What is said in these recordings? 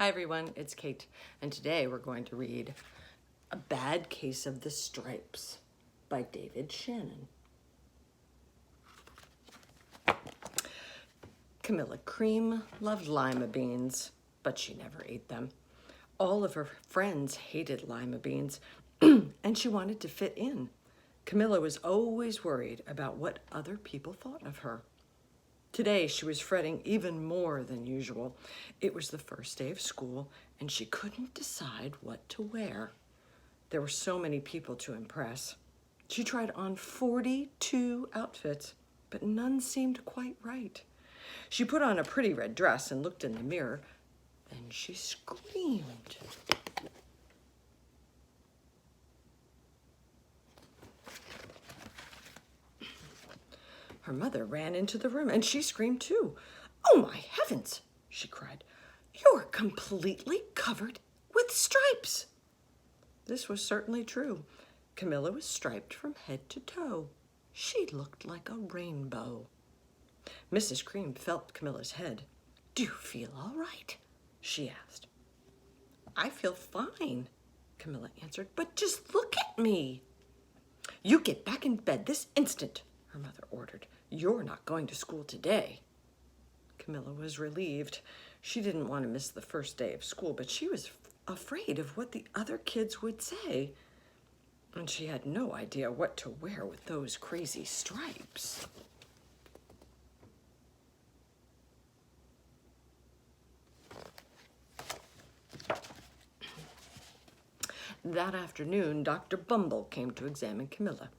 Hi everyone, it's Kate, and today we're going to read A Bad Case of the Stripes by David Shannon. Camilla Cream loved lima beans, but she never ate them. All of her friends hated lima beans, and she wanted to fit in. Camilla was always worried about what other people thought of her. Today, she was fretting even more than usual. It was the first day of school, and she couldn't decide what to wear. There were so many people to impress. She tried on 42 outfits, but none seemed quite right. She put on a pretty red dress and looked in the mirror. Then she screamed. Her mother ran into the room, and she screamed too. "Oh, my heavens," she cried. "You're completely covered with stripes." This was certainly true. Camilla was striped from head to toe. She looked like a rainbow. Mrs. Cream felt Camilla's head. "Do you feel all right?" she asked. "I feel fine," Camilla answered, "but just look at me." "You get back in bed this instant," her mother ordered. "You're not going to school today." Camilla was relieved. She didn't want to miss the first day of school, but she was afraid of what the other kids would say. And she had no idea what to wear with those crazy stripes. That afternoon, Dr. Bumble came to examine Camilla.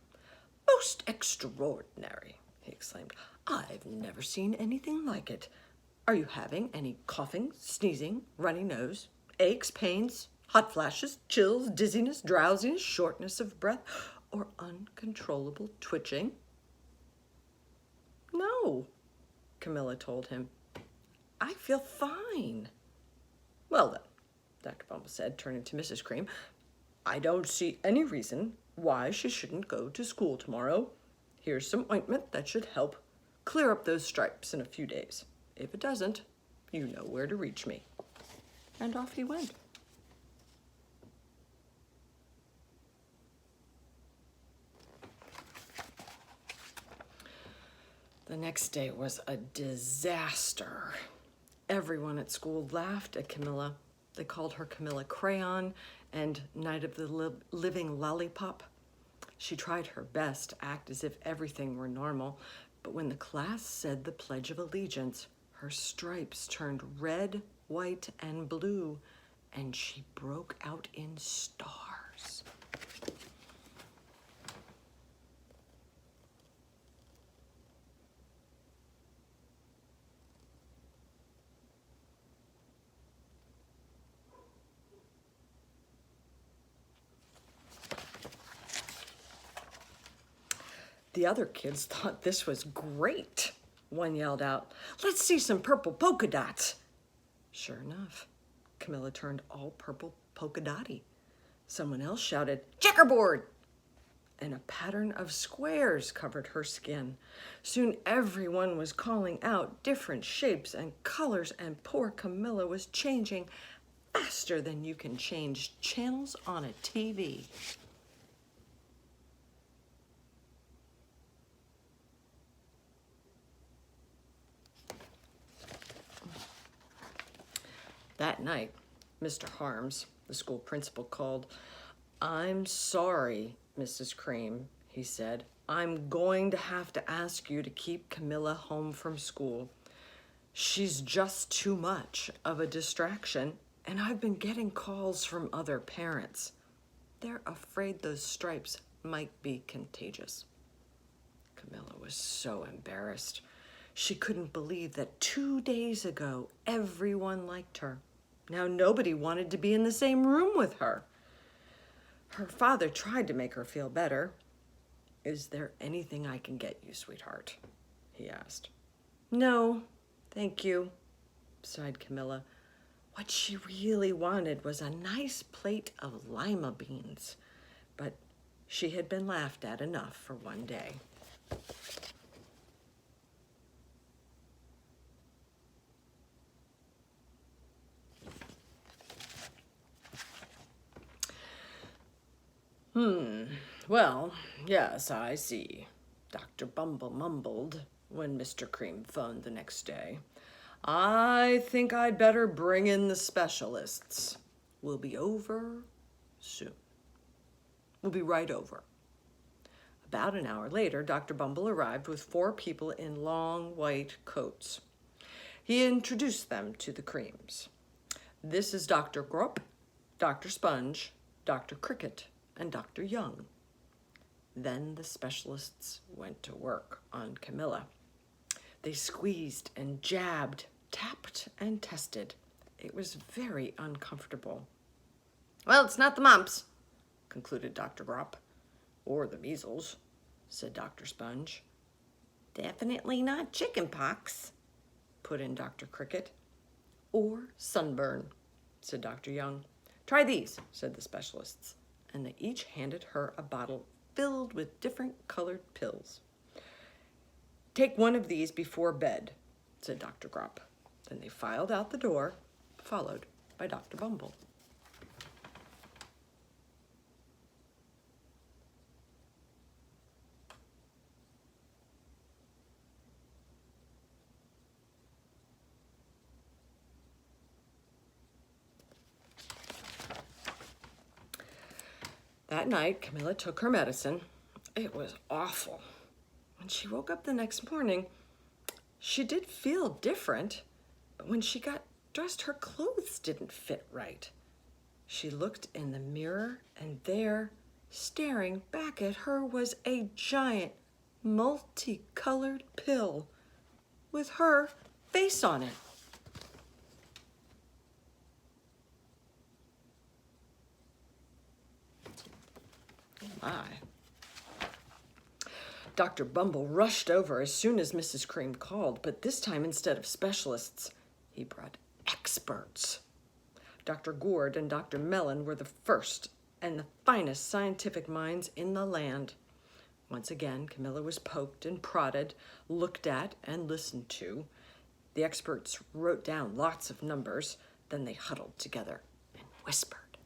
"Most extraordinary," he exclaimed. "I've never seen anything like it. Are you having any coughing, sneezing, runny nose, aches, pains, hot flashes, chills, dizziness, drowsiness, shortness of breath, or uncontrollable twitching?" "No," Camilla told him. "I feel fine." "Well then," Dr. Bumble said, turning to Mrs. Cream, "I don't see any reason why she shouldn't go to school tomorrow. Here's some ointment that should help clear up those stripes in a few days. If it doesn't, you know where to reach me." And off he went. The next day was a disaster. Everyone at school laughed at Camilla. They called her Camilla Crayon and Night of the Living Lollipop. She tried her best to act as if everything were normal, but when the class said the Pledge of Allegiance, her stripes turned red, white, and blue, and she broke out in stars. The other kids thought this was great. One yelled out, "Let's see some purple polka dots." Sure enough, Camilla turned all purple polka dotty. Someone else shouted, "Checkerboard!" and a pattern of squares covered her skin. Soon everyone was calling out different shapes and colors, and poor Camilla was changing faster than you can change channels on a TV. That night, Mr. Harms, the school principal, called. "I'm sorry, Mrs. Cream," he said. "I'm going to have to ask you to keep Camilla home from school. She's just too much of a distraction, and I've been getting calls from other parents. They're afraid those stripes might be contagious." Camilla was so embarrassed. She couldn't believe that 2 days ago, everyone liked her. Now nobody wanted to be in the same room with her. Her father tried to make her feel better. "Is there anything I can get you, sweetheart?" he asked. "No, thank you," sighed Camilla. What she really wanted was a nice plate of lima beans, but she had been laughed at enough for one day. Well, yes, I see, Dr. Bumble mumbled when Mr. Cream phoned the next day. I think I'd better bring in the specialists. We'll be over soon. We'll be right over. About an hour later, Dr. Bumble arrived with 4 people in long white coats. He introduced them to the Creams. This is Dr. Grupp, Dr. Sponge, Dr. Cricket, and Dr. Young. Then the specialists went to work on Camilla. They squeezed and jabbed, tapped and tested. It was very uncomfortable. Well, it's not the mumps, concluded Dr. Grupp. Or the measles, said Dr. Sponge. Definitely not chicken pox, put in Dr. Cricket. Or sunburn, said Dr. Young. Try these, said the specialists, and they each handed her a bottle filled with different colored pills. Take one of these before bed, said Dr. Grupp. Then they filed out the door, followed by Dr. Bumble. That night, Camilla took her medicine. It was awful. When she woke up the next morning, she did feel different, but when she got dressed, her clothes didn't fit right. She looked in the mirror, and there, staring back at her, was a giant, multicolored pill with her face on it. My. Dr. Bumble rushed over as soon as Mrs. Cream called, but this time instead of specialists, he brought experts. Dr. Gourd and Dr. Mellon were the first and the finest scientific minds in the land. Once again, Camilla was poked and prodded, looked at and listened to. The experts wrote down lots of numbers, then they huddled together and whispered.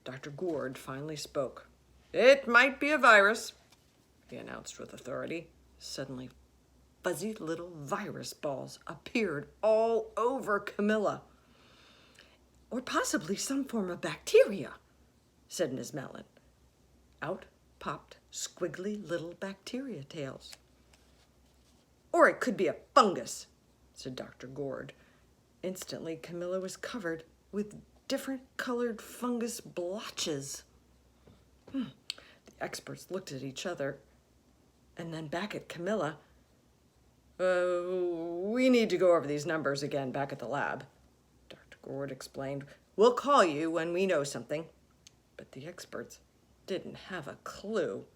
Dr. Gourd finally spoke. It might be a virus, he announced with authority. Suddenly, fuzzy little virus balls appeared all over Camilla. Or possibly some form of bacteria, said Ms. Mellon. Out popped squiggly little bacteria tails. Or it could be a fungus, said Dr. Gourd. Instantly, Camilla was covered with different colored fungus blotches. The experts looked at each other and then back at Camilla. We need to go over these numbers again back at the lab, Dr. Gourd explained. We'll call you when we know something. But the experts didn't have a clue,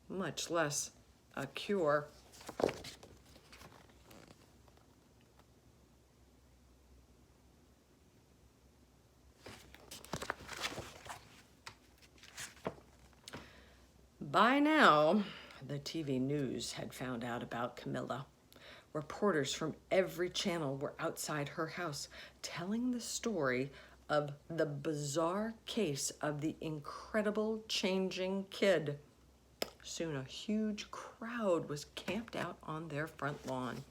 much less a cure. By now, the TV news had found out about Camilla. Reporters from every channel were outside her house telling the story of the bizarre case of the incredible changing kid. Soon a huge crowd was camped out on their front lawn.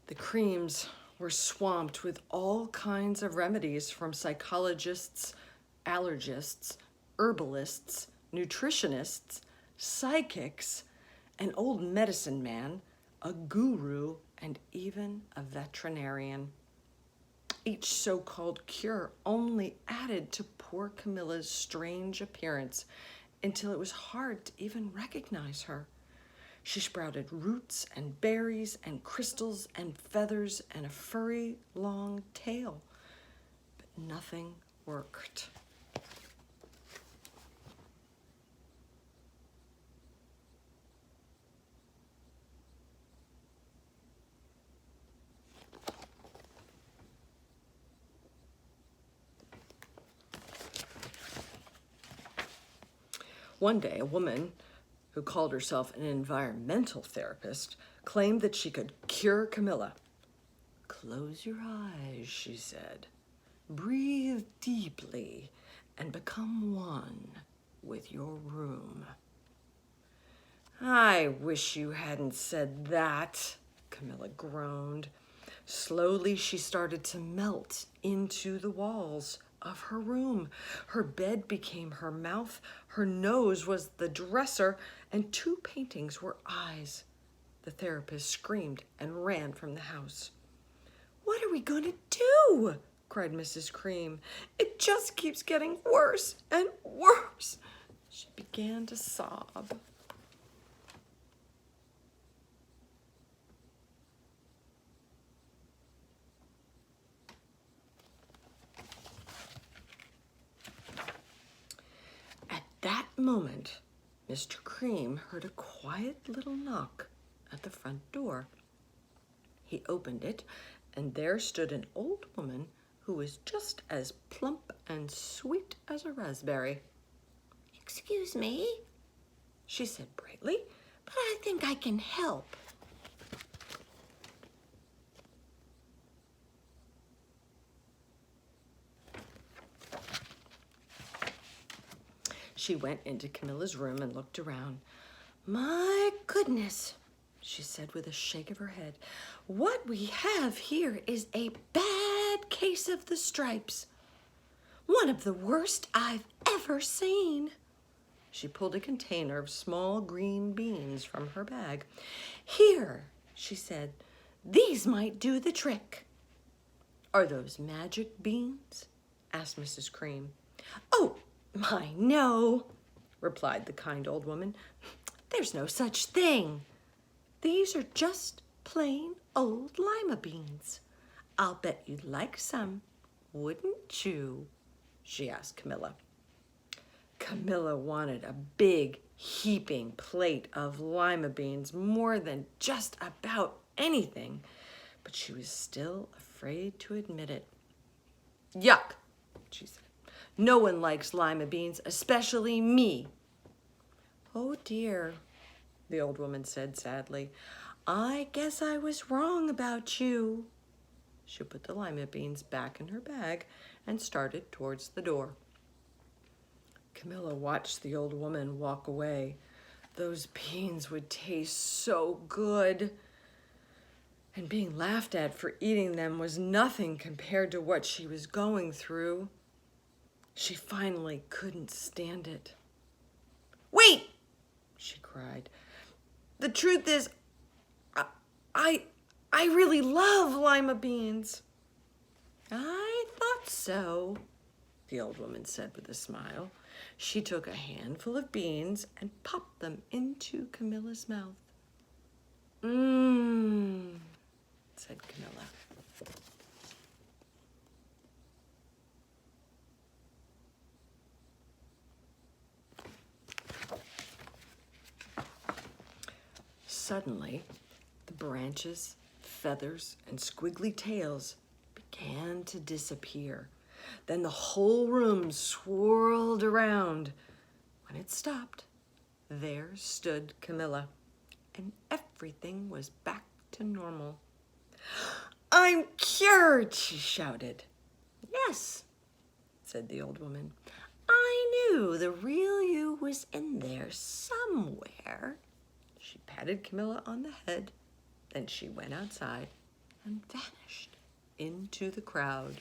The Creams were swamped with all kinds of remedies from psychologists, allergists, herbalists, nutritionists, psychics, an old medicine man, a guru, and even a veterinarian. Each so-called cure only added to poor Camilla's strange appearance until it was hard to even recognize her. She sprouted roots and berries and crystals and feathers and a furry long tail, but nothing worked. One day, a woman who called herself an environmental therapist claimed that she could cure Camilla. "Close your eyes," she said. "Breathe deeply and become one with your room." "I wish you hadn't said that," Camilla groaned. Slowly, she started to melt into the walls of her room. Her bed became her mouth, her nose was the dresser, and 2 paintings were eyes. The therapist screamed and ran from the house. "What are we going to do?" cried Mrs. Cream. "It just keeps getting worse and worse." She began to sob. At that moment, Mr. Cream heard a quiet little knock at the front door. He opened it, and there stood an old woman who was just as plump and sweet as a raspberry. "Excuse me," she said brightly, "but I think I can help." She went into Camilla's room and looked around. "My goodness," she said with a shake of her head. "What we have here is a bad case of the stripes. One of the worst I've ever seen." She pulled a container of small green beans from her bag. "Here," she said, "these might do the trick." "Are those magic beans?" asked Mrs. Cream. "Oh, my, no," replied the kind old woman. "There's no such thing. These are just plain old lima beans. I'll bet you'd like some, wouldn't you?" she asked Camilla. Camilla wanted a big, heaping plate of lima beans more than just about anything, but she was still afraid to admit it. "Yuck," she said. "No one likes lima beans, especially me." "Oh dear," the old woman said sadly. "I guess I was wrong about you." She put the lima beans back in her bag and started towards the door. Camilla watched the old woman walk away. Those beans would taste so good. And being laughed at for eating them was nothing compared to what she was going through. She finally couldn't stand it. "Wait!" she cried. "The truth is, I really love lima beans." "I thought so," the old woman said with a smile. She took a handful of beans and popped them into Camilla's mouth. "Mmm," said Camilla. Suddenly, the branches, feathers, and squiggly tails began to disappear. Then the whole room swirled around. When it stopped, there stood Camilla, and everything was back to normal. "I'm cured!" she shouted. "Yes," said the old woman. "I knew the real you was in there somewhere." She patted Camilla on the head, then she went outside and vanished into the crowd.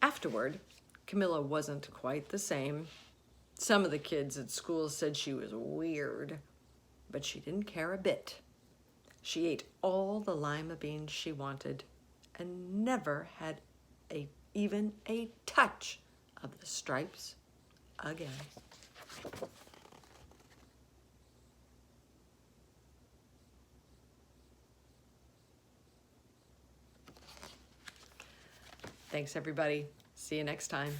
Afterward, Camilla wasn't quite the same. Some of the kids at school said she was weird, but she didn't care a bit. She ate all the lima beans she wanted and never had even a touch of the stripes again. Thanks, everybody. See you next time.